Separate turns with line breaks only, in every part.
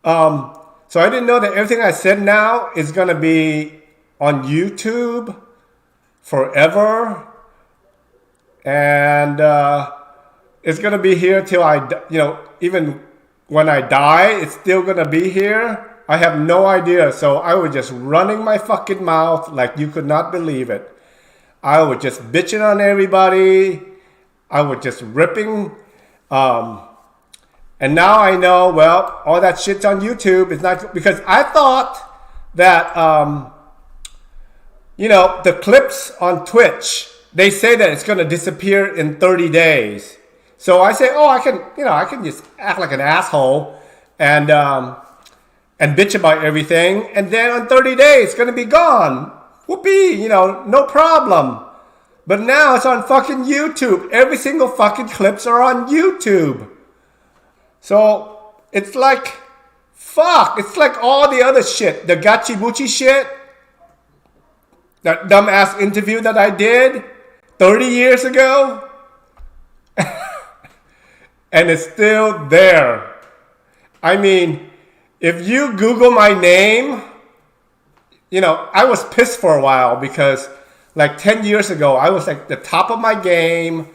So I didn't know that everything I said now is going to be on YouTube forever. And it's going to be here till even when I die, it's still going to be here. I have no idea. So I was just running my fucking mouth like you could not believe it. I was just bitching on everybody. I was just ripping. And now I know, well, all that shit's on YouTube. It's not because I thought that, the clips on Twitch, they say that it's going to disappear in 30 days. So I say, I can just act like an asshole and bitch about everything. And then on 30 days, it's going to be gone. Whoopee, no problem. But now it's on fucking YouTube. Every single fucking clips are on YouTube. So it's like, fuck. It's like all the other shit. The Gachibuchi shit. That dumbass interview that I did 30 years ago. And it's still there. I mean, if you Google my name, I was pissed for a while because like 10 years ago, I was like the top of my game.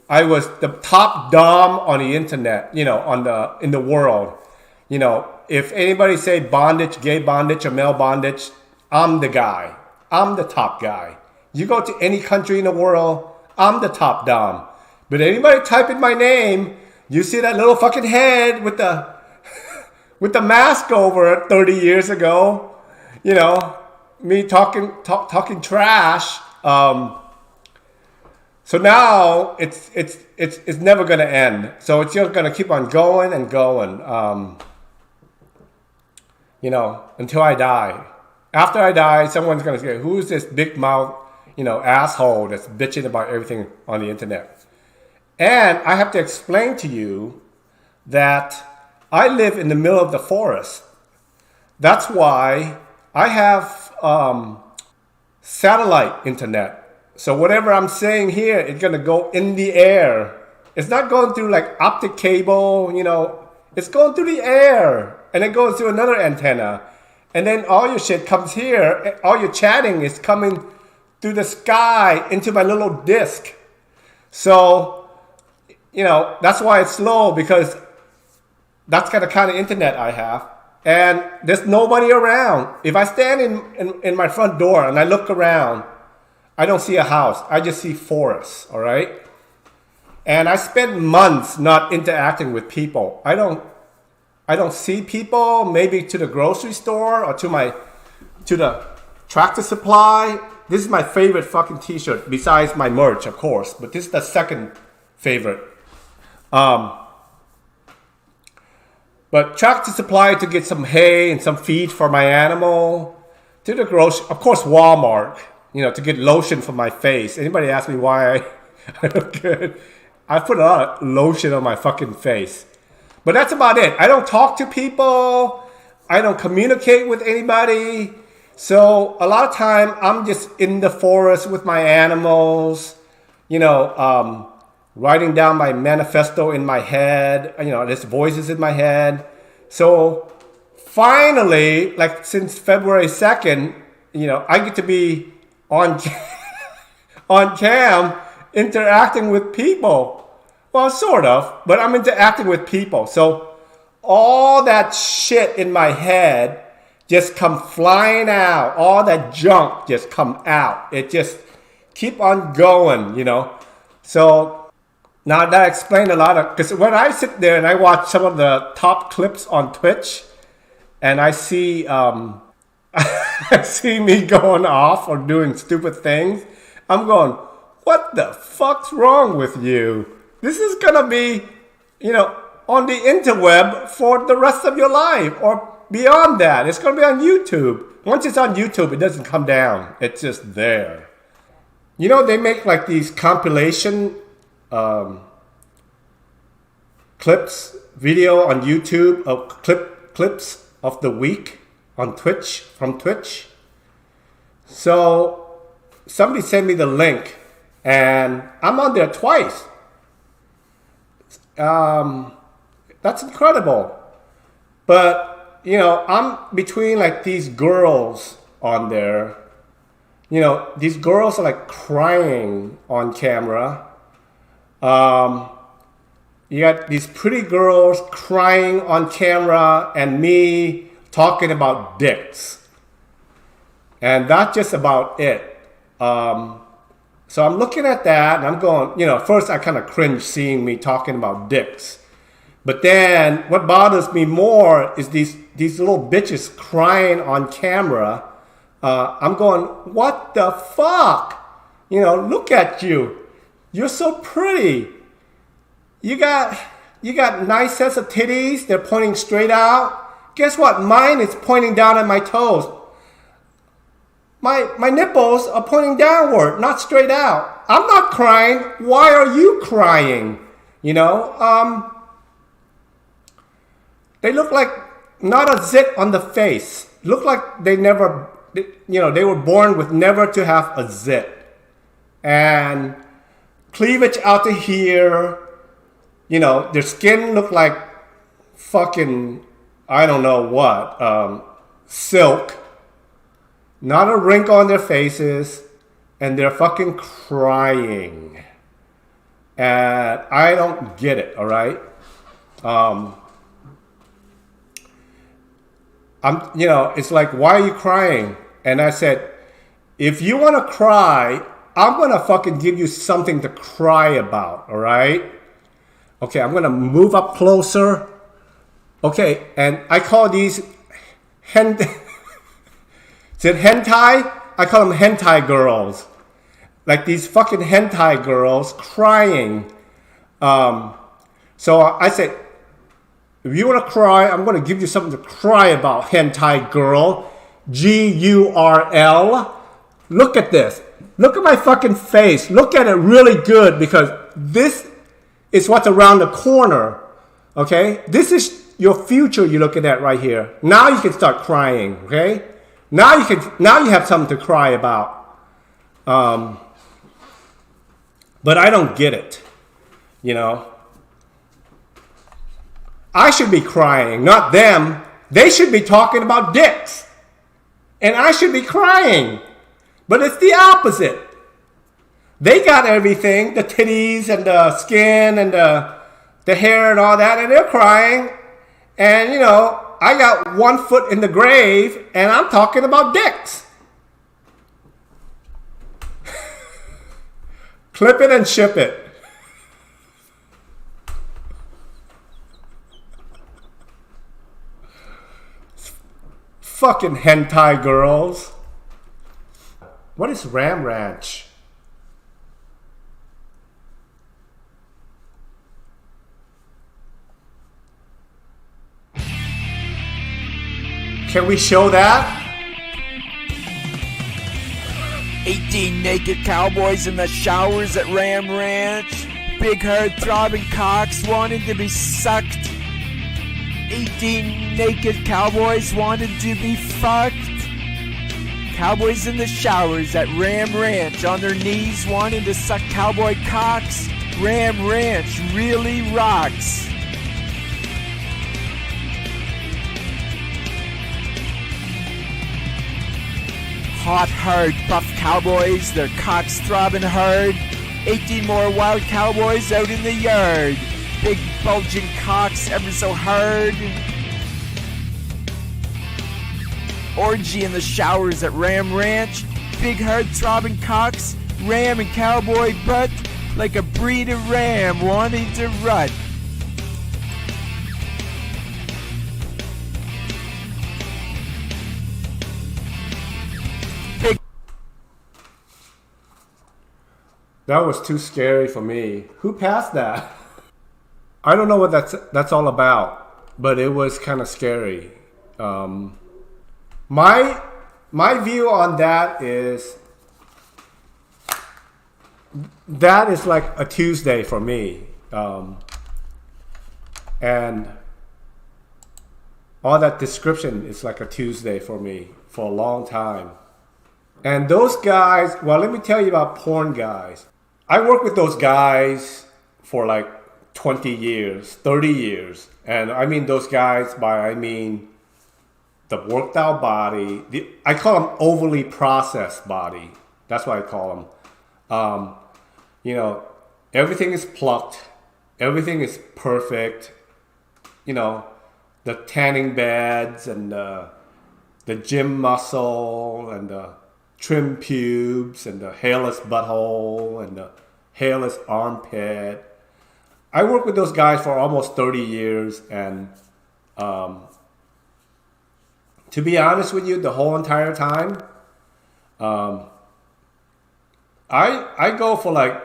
I was the top dom on the internet, in the world. If anybody say bondage, gay bondage, or male bondage, I'm the guy. I'm the top guy. You go to any country in the world, I'm the top dom. But anybody type in my name, you see that little fucking head with the with the mask over it 30 years ago, me talking trash. So now it's never gonna end. So it's just gonna keep on going and going, until I die. After I die, someone's gonna say, "Who's this big mouth, asshole that's bitching about everything on the internet?" And I have to explain to you that I live in the middle of the forest. That's why I have satellite internet. So whatever I'm saying here, it's going to go in the air. It's not going through like optic cable, It's going through the air. And it goes through another antenna. And then all your shit comes here. All your chatting is coming through the sky into my little disc. So, that's why it's slow, because that's the kind of internet I have. And there's nobody around. If I stand in my front door and I look around, I don't see a house. I just see forests, all right? And I spent months not interacting with people. I don't see people, maybe to the grocery store or to the Tractor Supply. This is my favorite fucking t-shirt, besides my merch, of course. But this is the second favorite. But Tractor Supply to get some hay and some feed for my animal. To the grocery, of course, Walmart, to get lotion for my face. Anybody ask me why I look good? I put a lot of lotion on my fucking face. But that's about it. I don't talk to people. I don't communicate with anybody. So a lot of time I'm just in the forest with my animals, writing down my manifesto in my head. There's voices in my head. So finally, like since February 2nd, I get to be on cam interacting with people. Well, sort of, but I'm interacting with people. So all that shit in my head just come flying out. All that junk just come out. It just keep on going, So now that explained a lot of, because when I sit there and I watch some of the top clips on Twitch, and I see I see me going off or doing stupid things, I'm going, what the fuck's wrong with you? This is gonna be, on the interweb for the rest of your life or beyond that. It's gonna be on YouTube. Once it's on YouTube, it doesn't come down. It's just there. They make like these compilation clips, video on YouTube of clips of the week on Twitch, from Twitch. So somebody sent me the link and I'm on there twice. That's incredible. But you know, I'm between like these girls on there. You know, these girls are like crying on camera. You got these pretty girls crying on camera and me talking about dicks. And that's just about it. So I'm looking at that and I'm going, you know, first I kind of cringe seeing me talking about dicks. But then what bothers me more is these little bitches crying on camera. I'm going, what the fuck? You know, look at you. You're so pretty. You got nice sets of titties. They're pointing straight out. Guess what? Mine is pointing down at my toes. My nipples are pointing downward, not straight out. I'm not crying. Why are you crying? You know, they look like not a zit on the face. Look like they never, you know, they were born with never to have a zit. And cleavage out to here. You know, their skin looked like fucking, I don't know what, silk. Not a wrinkle on their faces. And they're fucking crying. And I don't get it, all right? You know, it's like, why are you crying? And I said, if you want to cry, I'm going to fucking give you something to cry about, all right? Okay, I'm going to move up closer. Okay, and I call these is it hentai? I call them hentai girls. Like these fucking hentai girls crying. So I said, if you want to cry, I'm going to give you something to cry about, hentai girl. GURL. Look at this. Look at my fucking face. Look at it really good because this is what's around the corner. Okay? This is your future you're looking at right here. Now you can start crying. Okay? Now you have something to cry about. But I don't get it. You know? I should be crying, not them. They should be talking about dicks. And I should be crying. But it's the opposite. They got everything, the titties and the skin and the hair and all that, and they're crying. And, you know, I got 1 foot in the grave, and I'm talking about dicks. Clip it and ship it. Fucking hentai girls. What is Ram Ranch? Can we show that?
18 naked cowboys in the showers at Ram Ranch. Big haired throbbing cocks wanting to be sucked. 18 naked cowboys wanted to be fucked. Cowboys in the showers at Ram Ranch on their knees wanting to suck cowboy cocks. Ram Ranch really rocks. Hot, hard, buff cowboys, their cocks throbbing hard. 18 more wild cowboys out in the yard. Big bulging cocks ever so hard. Orgy in the showers at Ram Ranch. Big hard throbbing cocks. Ram and cowboy butt like a breed of ram wanting to rut.
That was too scary for me. Who passed that? I don't know what that's all about, but it was kind of scary. My view on that is like a Tuesday for me, and all that description is like a Tuesday for me for a long time. And those guys, well, let me tell you about porn guys. I worked with those guys for like 20 years, 30 years. And I mean those guys by, I mean the worked out body. I call them overly processed body. That's what I call them. You know, everything is plucked. Everything is perfect. You know, the tanning beds and the gym muscle and the trim pubes and the hairless butthole and the hairless armpit. I worked with those guys for almost 30 years, and to be honest with you, the whole entire time, I go for like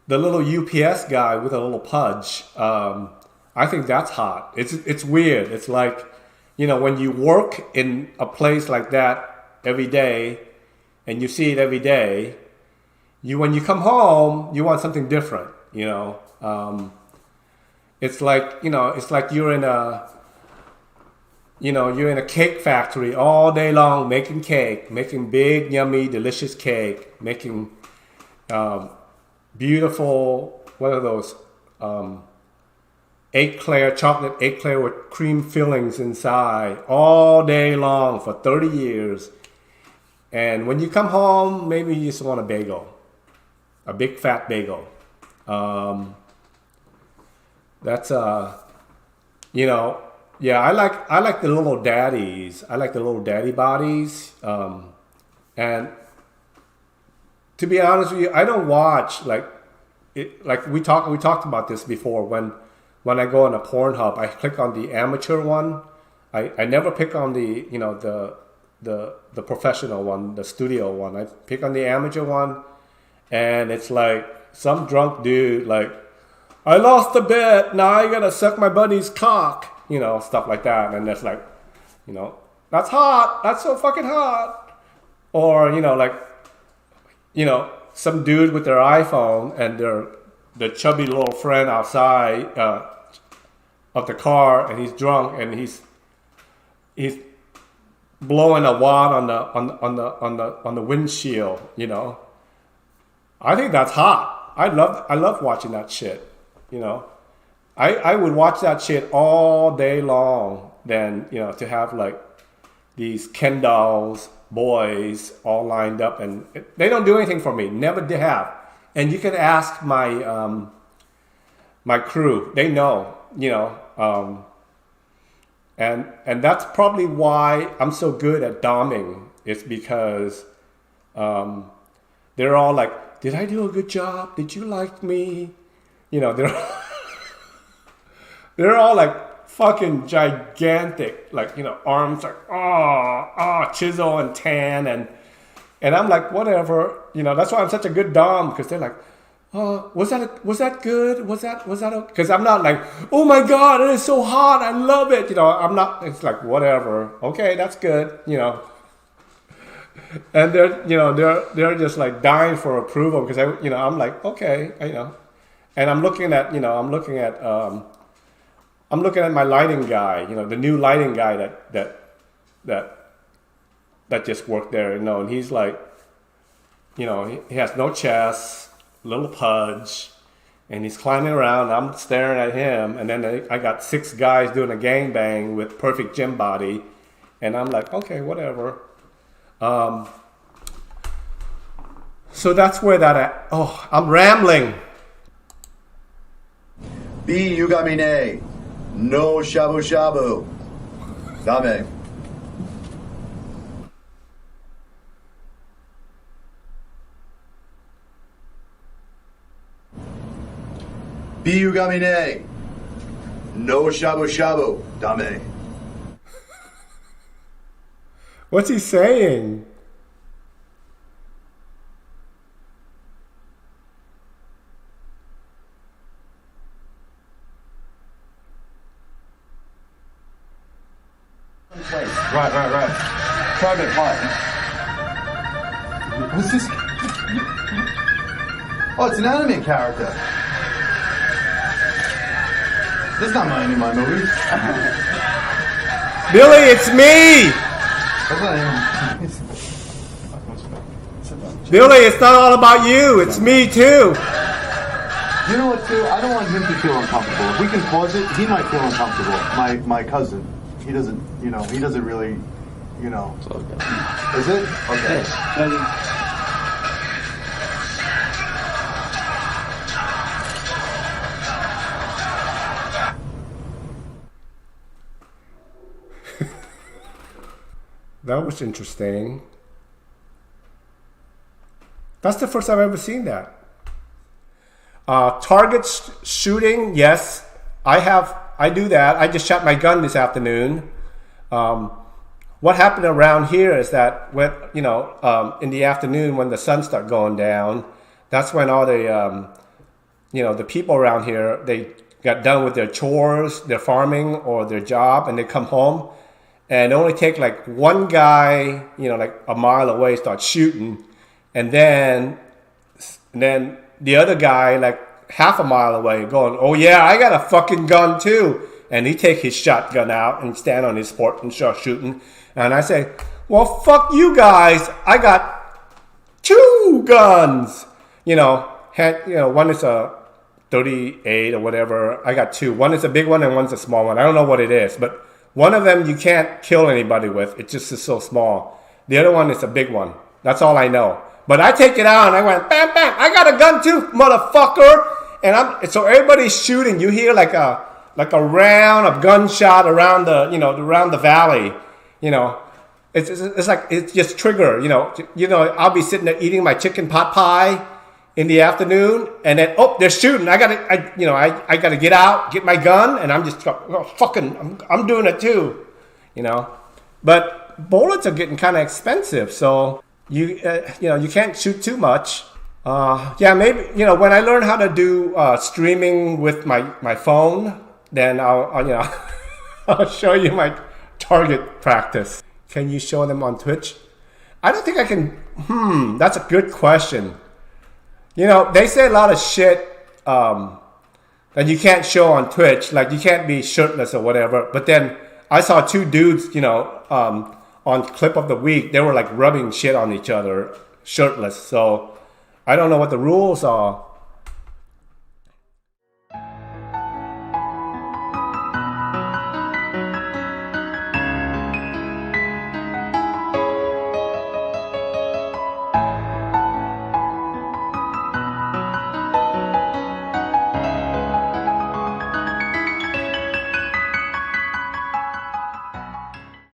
the little UPS guy with a little pudge. I think that's hot. It's weird. It's like, you know, when you work in a place like that every day, and you see it every day, when you come home, you want something different. You know, it's like, you know, it's like you're in a cake factory all day long, making cake, making big, yummy, delicious cake, making beautiful, what are those, chocolate eclair with cream fillings inside all day long for 30 years. And when you come home, maybe you just want a bagel, a big fat bagel. That's you know, yeah, I like the little daddies. I like the little daddy bodies. And to be honest with you, I don't watch like we talked about this before. When I go on a Pornhub, I click on the amateur one. I never pick on the, you know, the professional one, the studio one. I pick on the amateur one, and it's like some drunk dude like, I lost the bet, now I gotta suck my buddy's cock, you know, stuff like that. And it's like, you know, that's hot, that's so fucking hot. Or, you know, like, you know, some dude with their iPhone and their chubby little friend outside of the car, and he's drunk and he's blowing a wad on the windshield, you know. I think that's hot. I love watching that shit. You know, I would watch that shit all day long than, you know, to have like these Ken dolls, boys all lined up, and they don't do anything for me. Never did have. And you can ask my my crew. They know, you know, and that's probably why I'm so good at doming. It's because they're all like, did I do a good job? Did you like me? You know, they're all like fucking gigantic, like, you know, arms like chisel and tan, and I'm like, whatever, you know. That's why I'm such a good dom, because they're like, was that good? Was that okay? Because I'm not like, oh my god, it is so hot, I love it, you know. I'm not. It's like, whatever, okay, that's good, you know. And they're just like dying for approval, because I'm like, okay, you know. And I'm looking at my lighting guy, you know, the new lighting guy that just worked there, you know, and he's like, you know, he has no chest, little pudge, and he's climbing around. I'm staring at him, and then I got 6 guys doing a gangbang with perfect gym body, and I'm like, okay, whatever. So that's where that. I'm rambling.
B, you got me nay. No shabu shabu. Dame. B, you got me nay. No shabu shabu. Dame.
What's he saying?
Right. Private part. What's this? Oh, it's an anime character. That's not any of my movies.
Billy, it's me!
That's not even...
Billy, it's not all about you. It's me too.
You know what, too? I don't want him to feel uncomfortable. If we can pause it, he might feel uncomfortable. My cousin. he doesn't, he doesn't really,
It's okay.
Is it? Okay.
That was interesting. That's the first I've ever seen that. Target shooting, yes, I do that. I just shot my gun this afternoon. What happened around here is that when in the afternoon when the sun starts going down, that's when all the the people around here, they got done with their chores, their farming or their job, and they come home, and it only take like one guy like a mile away start shooting, and then the other guy like half a mile away going, oh yeah, I got a fucking gun too. And he take his shotgun out and stand on his porch and start shooting. And I say, well, fuck you guys. I got 2 guns. One is a 38 or whatever. I got 2. One is a big one and one's a small one. I don't know what it is, but one of them you can't kill anybody with. It just is so small. The other one is a big one. That's all I know. But I take it out and I went, bam, bam. I got a gun too, motherfucker. And so everybody's shooting. You hear like a round of gunshot around the valley. It's like it's just trigger. I'll be sitting there eating my chicken pot pie in the afternoon, and then they're shooting. I gotta get out, get my gun, and I'm just I'm doing it too. But bullets are getting kind of expensive, so you can't shoot too much. Maybe when I learn how to do streaming with my phone, then I'll I'll show you my target practice. Can you show them on Twitch? I don't think I can. That's a good question. They say a lot of shit that you can't show on Twitch, like you can't be shirtless or whatever. But then I saw 2 dudes, on Clip of the Week, they were like rubbing shit on each other shirtless. So I don't know what the rules are.